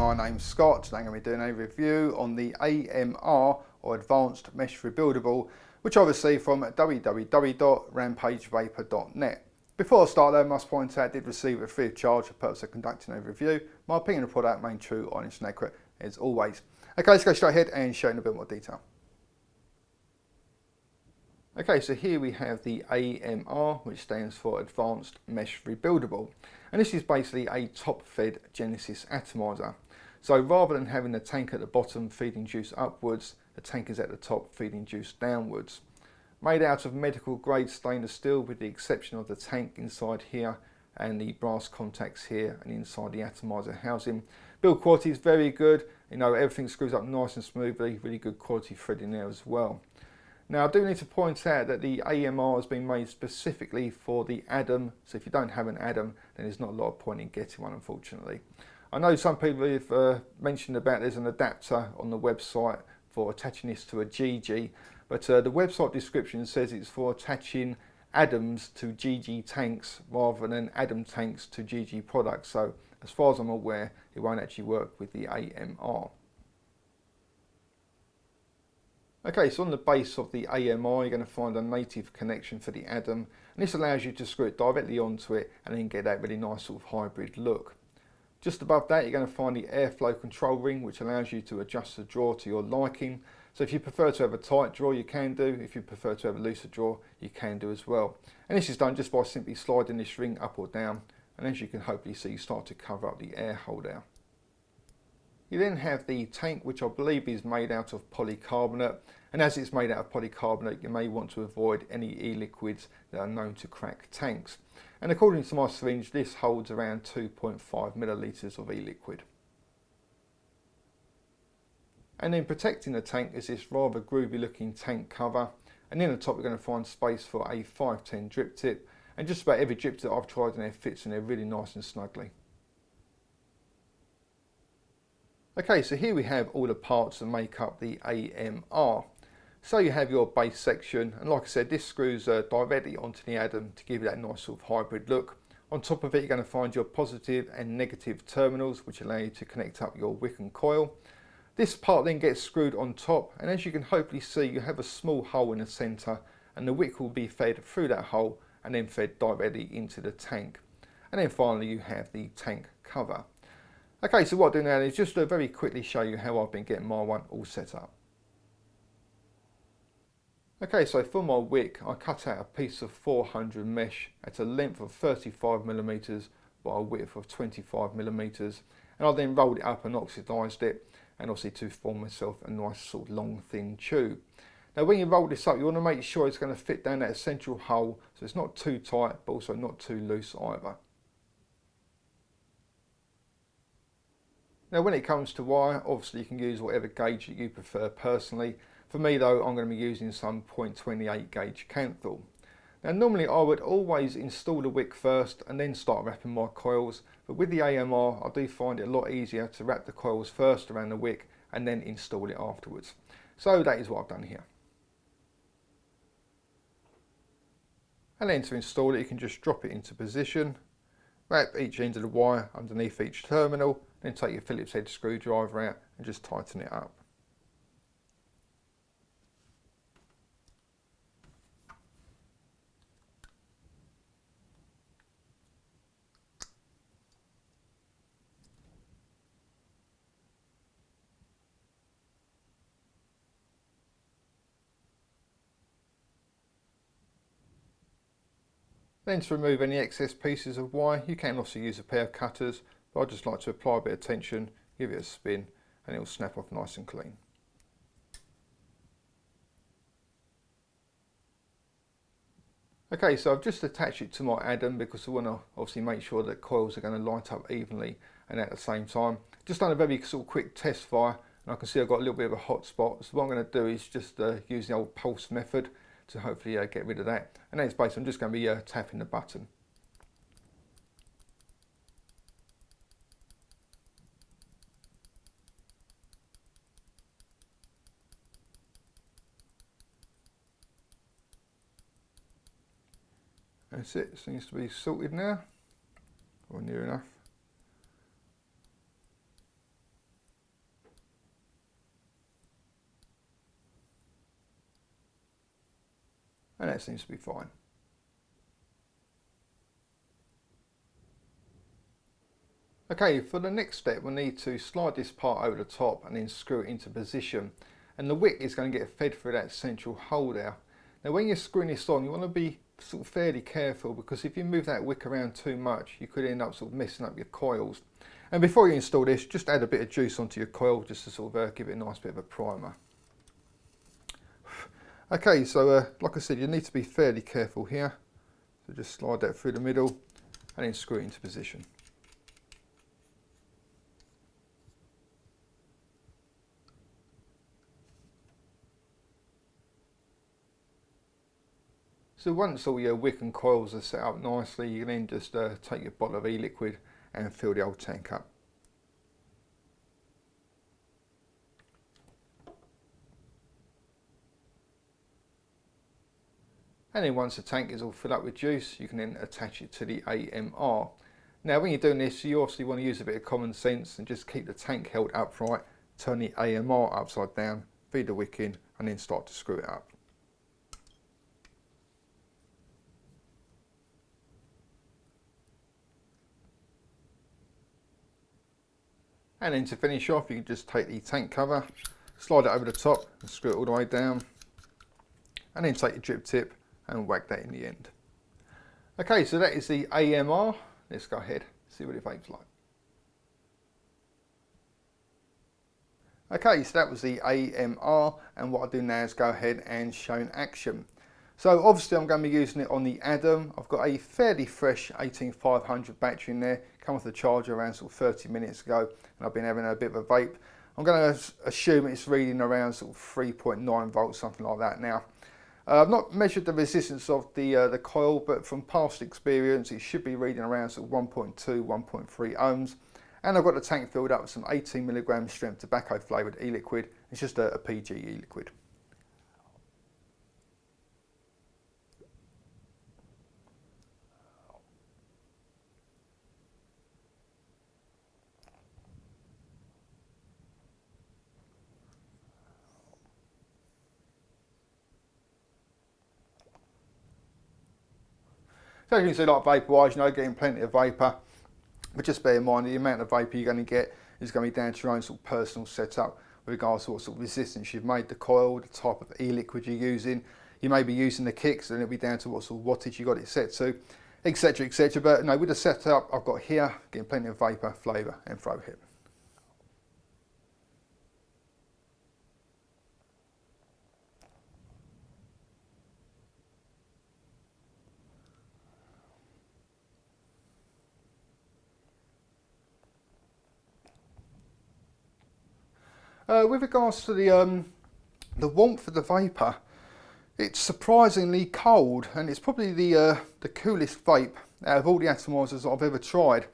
my name's Scott. Today I'm going to be doing a review on the A.M.R or Advanced Mesh Rebuildable, which I received from www.rampagevapor.net. Before I start though, I must point out I did receive it free of charge for the purpose of conducting a review. My opinion of the product remains true, honest and accurate as always. Okay, let's go straight ahead and show you in a bit more detail. Okay, so here we have the A.M.R, which stands for Advanced Mesh Rebuildable. And this is basically a top-fed Genesis atomizer. So rather than having the tank at the bottom feeding juice upwards, the tank is at the top feeding juice downwards. Made out of medical grade stainless steel with the exception of the tank inside here and the brass contacts here and inside the atomizer housing. Build quality is very good, you know, everything screws up nice and smoothly, really good quality threading there as well. Now I do need to point out that the A.M.R has been made specifically for the Adam, so if you don't have an Adam then there's not a lot of point in getting one, unfortunately. I know some people have mentioned about there's an adapter on the website for attaching this to a GG, but the website description says it's for attaching Adams to GG tanks rather than Adam tanks to GG products, so as far as I'm aware it won't actually work with the A.M.R. Okay, so on the base of the A.M.R you're going to find a native connection for the Adam, and this allows you to screw it directly onto it and then get that really nice sort of hybrid look. Just above that you're going to find the airflow control ring, which allows you to adjust the drawer to your liking. So if you prefer to have a tight drawer you can do, if you prefer to have a looser drawer you can do as well. And this is done just by simply sliding this ring up or down, and as you can hopefully see you start to cover up the air hole there. You then have the tank, which I believe is made out of polycarbonate, and as it's made out of polycarbonate you may want to avoid any e-liquids that are known to crack tanks. And according to my syringe this holds around 2.5 millilitres of e-liquid. And then protecting the tank is this rather groovy looking tank cover, and in the top you're going to find space for a 510 drip tip, and just about every drip tip I've tried in there fits in there really nice and snugly. Okay, so here we have all the parts that make up the A.M.R. So you have your base section, and like I said, this screws directly onto the Adam to give you that nice sort of hybrid look. On top of it you're going to find your positive and negative terminals, which allow you to connect up your wick and coil. This part then gets screwed on top, and as you can hopefully see you have a small hole in the centre, and the wick will be fed through that hole and then fed directly into the tank. And then finally you have the tank cover. Okay, so what I'll do now is just to very quickly show you how I've been getting my one all set up. Okay, so for my wick I cut out a piece of 400 mesh at a length of 35mm by a width of 25mm, and I then rolled it up and oxidised it, and obviously to form myself a nice sort of long thin tube. Now when you roll this up you want to make sure it's going to fit down that central hole, so it's not too tight but also not too loose either. Now when it comes to wire, obviously you can use whatever gauge that you prefer personally. For me though, I'm going to be using some 0.28 gauge Canthal. Now normally I would always install the wick first and then start wrapping my coils, but with the A.M.R I do find it a lot easier to wrap the coils first around the wick and then install it afterwards. So that is what I've done here. And then to install it you can just drop it into position, wrap each end of the wire underneath each terminal, then take your Phillips head screwdriver out and just tighten it up. Then to remove any excess pieces of wire you can also use a pair of cutters, but I just like to apply a bit of tension, give it a spin and it will snap off nice and clean. Okay, so I've just attached it to my Adam because I want to obviously make sure that coils are going to light up evenly and at the same time. Just done a very sort of quick test fire and I can see I've got a little bit of a hot spot, so what I'm going to do is just use the old pulse method to hopefully get rid of that, and then it's basically I'm just going to be tapping the button. That's it, seems to be sorted now, or near enough. that seems to be fine. Okay, for the next step we'll need to slide this part over the top and then screw it into position, and the wick is going to get fed through that central hole there. Now when you're screwing this on, you want to be sort of fairly careful, because if you move that wick around too much you could end up sort of messing up your coils. And before you install this, just add a bit of juice onto your coil just to sort of give it a nice bit of a primer. Okay, so like I said, you need to be fairly careful here. So just slide that through the middle and then screw it into position. So once all your wick and coils are set up nicely, you can then just take your bottle of e-liquid and fill the old tank up. And then once the tank is all filled up with juice, you can then attach it to the A.M.R. Now when you're doing this, you obviously want to use a bit of common sense and just keep the tank held upright, turn the A.M.R upside down, feed the wick in, and then start to screw it up. And then to finish off, you can just take the tank cover, slide it over the top and screw it all the way down, and then take your drip tip and whack that in the end. Okay, so that is the A.M.R. Let's go ahead, see what it vapes like. Okay, so that was the A.M.R, and what I'll do now is go ahead and show in action. So obviously I'm going to be using it on the A.M.R. I've got a fairly fresh 18500 battery in there, come off the charger around sort of 30 minutes ago, and I've been having a bit of a vape. I'm going to assume it's reading around sort of 3.9 volts, something like that now. I've not measured the resistance of the coil, but from past experience it should be reading around sort of 1.2, 1.3 ohms. And I've got the tank filled up with some 18mg strength tobacco flavoured e-liquid. It's just a PG e-liquid. So as you can see, like vapour-wise, you know, getting plenty of vapour, but just bear in mind the amount of vapour you're going to get is going to be down to your own sort of personal setup with regards to what sort of resistance you've made the coil, the type of e-liquid you're using. You may be using the kicks, and it'll be down to what sort of wattage you got it set to, etc, etc. But no, with the setup I've got here, getting plenty of vapour, flavour and throw hit. With regards to the warmth of the vapour, it's surprisingly cold, and it's probably the coolest vape out of all the atomizers I've ever tried.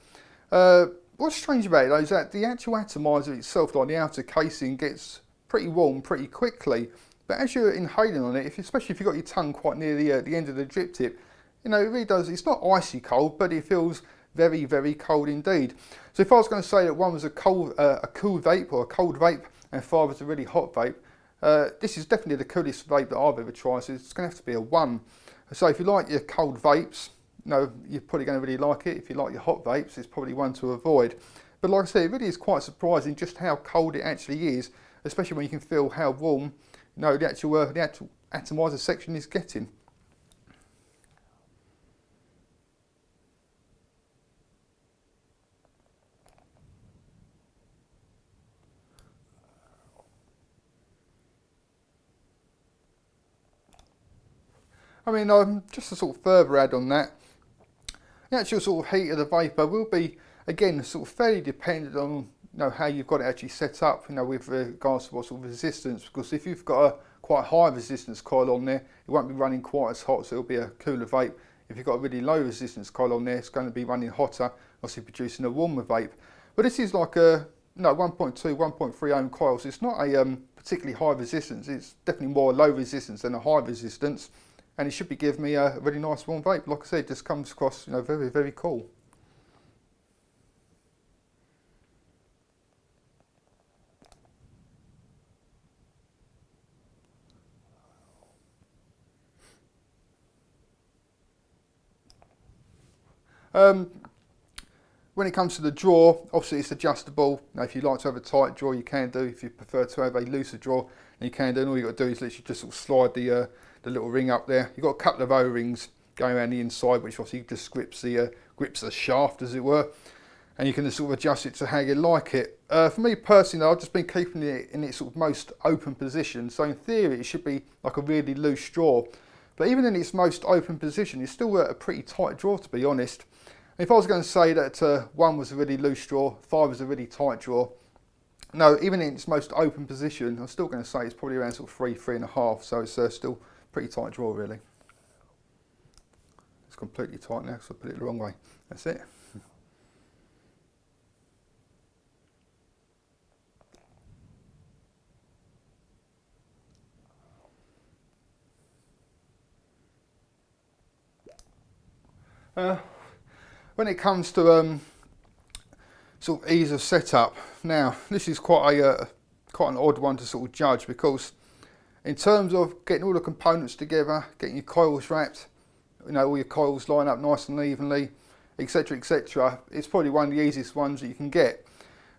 What's strange about it though is that the actual atomizer itself, like the outer casing, gets pretty warm pretty quickly. But as you're inhaling on it, especially if you've got your tongue quite near the end of the drip tip, you know, it really does, it's not icy cold, but it feels very, very cold indeed. So if I was going to say that one was a cool vape or a cold vape, and 5 was a really hot vape, this is definitely the coolest vape that I've ever tried, so it's going to have to be a 1. So if you like your cold vapes, you know, you're probably going to really like it. If you like your hot vapes, it's probably one to avoid. But like I said, it really is quite surprising just how cold it actually is, especially when you can feel how warm, you know, the actual atomizer section is getting. I mean, just to sort of further add on that, the actual sort of heat of the vapour will be, again, sort of fairly dependent on, you know, how you've got it actually set up, you know, with regards to what sort of resistance, because if you've got a quite high resistance coil on there, it won't be running quite as hot, so it'll be a cooler vape. If you've got a really low resistance coil on there, it's going to be running hotter, obviously producing a warmer vape. But this is like a 1.2, 1.3 ohm coil, so it's not a particularly high resistance. It's definitely more low resistance than a high resistance. And it should be giving me a really nice warm vape. Like I said, it just comes across, you know, very, very cool. When it comes to the drawer, obviously it's adjustable. Now, if you like to have a tight drawer, you can do. If you prefer to have a looser drawer, then you can do. And all you've got to do is literally just sort of slide the little ring up there. You've got a couple of O-rings going around the inside, which obviously just grips the shaft, as it were. And you can just sort of adjust it to how you like it. For me personally, I've just been keeping it in its sort of most open position. So in theory, it should be like a really loose drawer. But even in its most open position, it's still a pretty tight drawer, to be honest. If I was going to say that 1 was a really loose drawer, 5 was a really tight drawer, no, even in its most open position, I'm still going to say it's probably around sort of 3.5, so it's still pretty tight drawer, really. It's completely tight now, so I put it the wrong way. That's it. When it comes to sort of ease of setup, now this is quite an odd one to sort of judge, because in terms of getting all the components together, getting your coils wrapped, you know, all your coils line up nice and evenly, etc., etc., it's probably one of the easiest ones that you can get.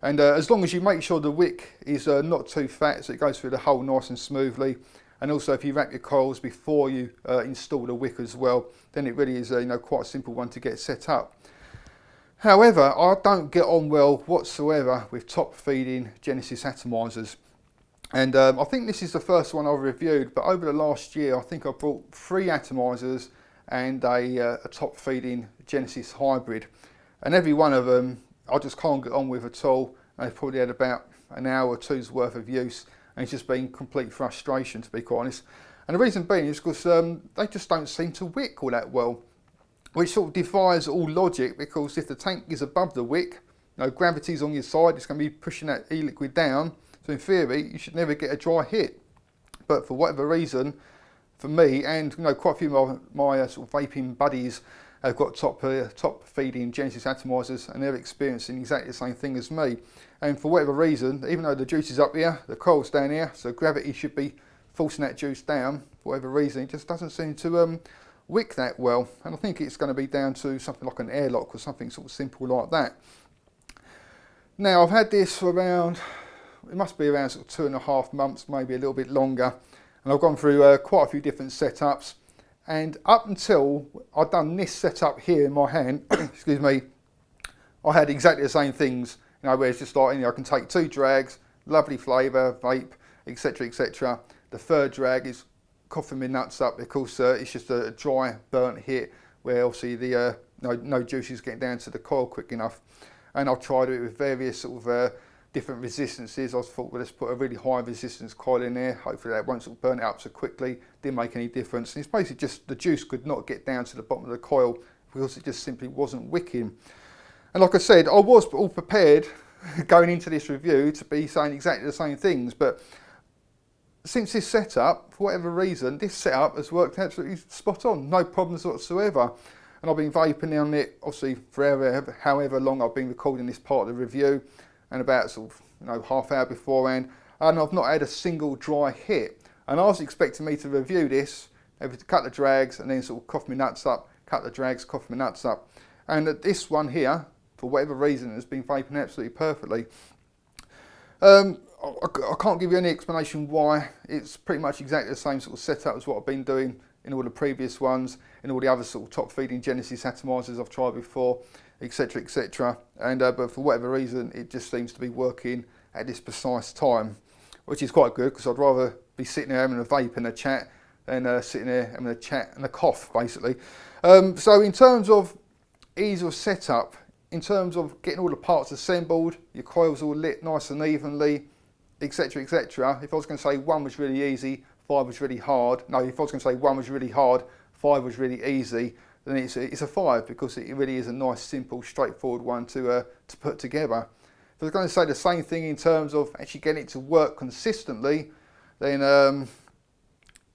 And as long as you make sure the wick is not too fat, so it goes through the hole nice and smoothly, and also if you wrap your coils before you install the wick as well, then it really is you know, quite a simple one to get set up. However, I don't get on well whatsoever with top feeding Genesis atomizers. And I think this is the first one I've reviewed, but over the last year I think I bought 3 atomizers and a top feeding Genesis hybrid. And every one of them I just can't get on with at all. They've probably had about an hour or two's worth of use, and it's just been complete frustration, to be quite honest. And the reason being is because they just don't seem to wick all that well, which sort of defies all logic, because if the tank is above the wick, you know, gravity's on your side, it's going to be pushing that e-liquid down, so in theory you should never get a dry hit. But for whatever reason, for me and you know, quite a few of my sort of vaping buddies have got top feeding Genesis atomizers, and they're experiencing exactly the same thing as me. And for whatever reason, even though the juice is up here, the coil's down here, so gravity should be forcing that juice down, for whatever reason it just doesn't seem to wick that well. And I think it's going to be down to something like an airlock or something sort of simple like that. Now, I've had this for around, it must be around sort of 2.5 months, maybe a little bit longer, and I've gone through quite a few different setups. And up until I'd done this setup here in my hand, excuse me, I had exactly the same things, you know, where it's just like, you know, I can take 2 drags, lovely flavour, vape, etc., etc. The 3rd drag is coughing me nuts up, because it's just a dry, burnt hit, where obviously the no juice is getting down to the coil quick enough. And I've tried it with various sort of different resistances. I thought, well, let's put a really high resistance coil in there, hopefully that won't sort of burn it up so quickly. Didn't make any difference. And it's basically just the juice could not get down to the bottom of the coil, because it just simply wasn't wicking. And like I said, I was all prepared going into this review to be saying exactly the same things, but since this setup, for whatever reason, this setup has worked absolutely spot on, no problems whatsoever. And I've been vaping on it obviously forever, however long I've been recording this part of the review, and about sort of, you know, half hour beforehand, and I've not had a single dry hit. And I was expecting me to review this, every couple of drags, and then sort of cough my nuts up, couple of drags, cough my nuts up. And this one here, for whatever reason, has been vaping absolutely perfectly. I can't give you any explanation why. It's pretty much exactly the same sort of setup as what I've been doing in all the previous ones, in all the other sort of top feeding Genesis atomizers I've tried before, etc., etc. And but for whatever reason, it just seems to be working at this precise time, which is quite good, because I'd rather be sitting there having a vape and a chat than sitting there having a chat and a cough, basically. So in terms of ease of setup, in terms of getting all the parts assembled, your coils all lit nice and evenly, etc., etc. If I was going to say 1 was really easy, 5 was really hard. No, if I was going to say 1 was really hard, 5 was really easy, then it's a 5, because it really is a nice, simple, straightforward one to put together. If I was going to say the same thing in terms of actually getting it to work consistently, then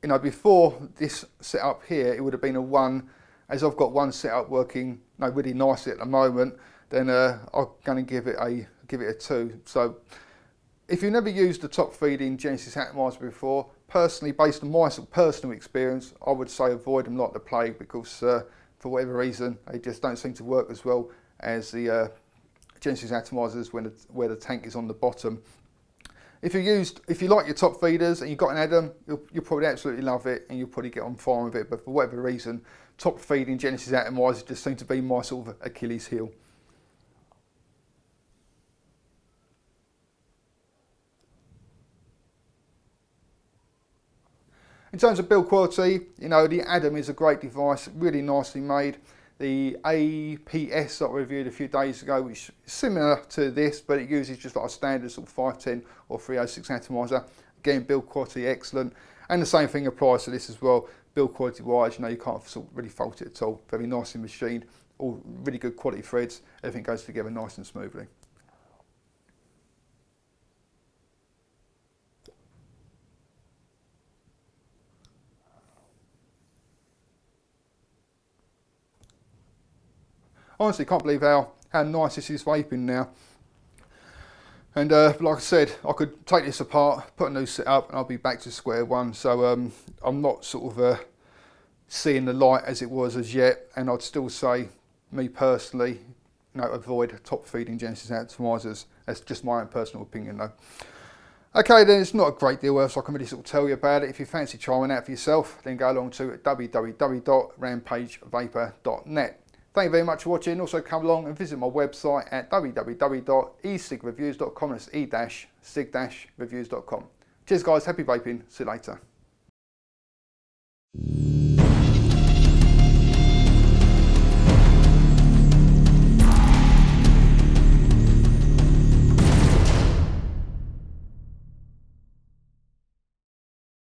you know, before this setup here, it would have been a 1. As I've got one setup working really nicely at the moment, then I'm going to give it a 2. So if you've never used the top feeding Genesis atomizer before, personally, based on my sort of personal experience, I would say avoid them like the plague, because for whatever reason, they just don't seem to work as well as the Genesis atomizers where the tank is on the bottom. If you like your top feeders and you've got an Adam, you'll probably absolutely love it and you'll probably get on fine with it. But for whatever reason, top feeding Genesis atomizers just seem to be my sort of Achilles heel. In terms of build quality, you know, the Adam is a great device, really nicely made. The APS that I reviewed a few days ago, which is similar to this, but it uses just like a standard sort of 510 or 306 atomizer. Again, build quality excellent. And the same thing applies to this as well. Build quality wise, you know, you can't sort of really fault it at all. Very nicely machined, all really good quality threads. Everything goes together nice and smoothly. Honestly, can't believe how nice this is vaping now. And like I said, I could take this apart, put a new setup, and I'll be back to square one. So I'm not sort of seeing the light as it was as yet. And I'd still say, me personally, you know, avoid top feeding Genesis atomizers. That's just my own personal opinion though. Okay, then it's not a great deal else I can really sort of tell you about it. If you fancy trying it out for yourself, then go along to www.rampagevapor.net. Thank you very much for watching. Also come along and visit my website at www.e-cig-reviews.com. That's e-cig-reviews.com. Cheers guys, happy vaping. See you later.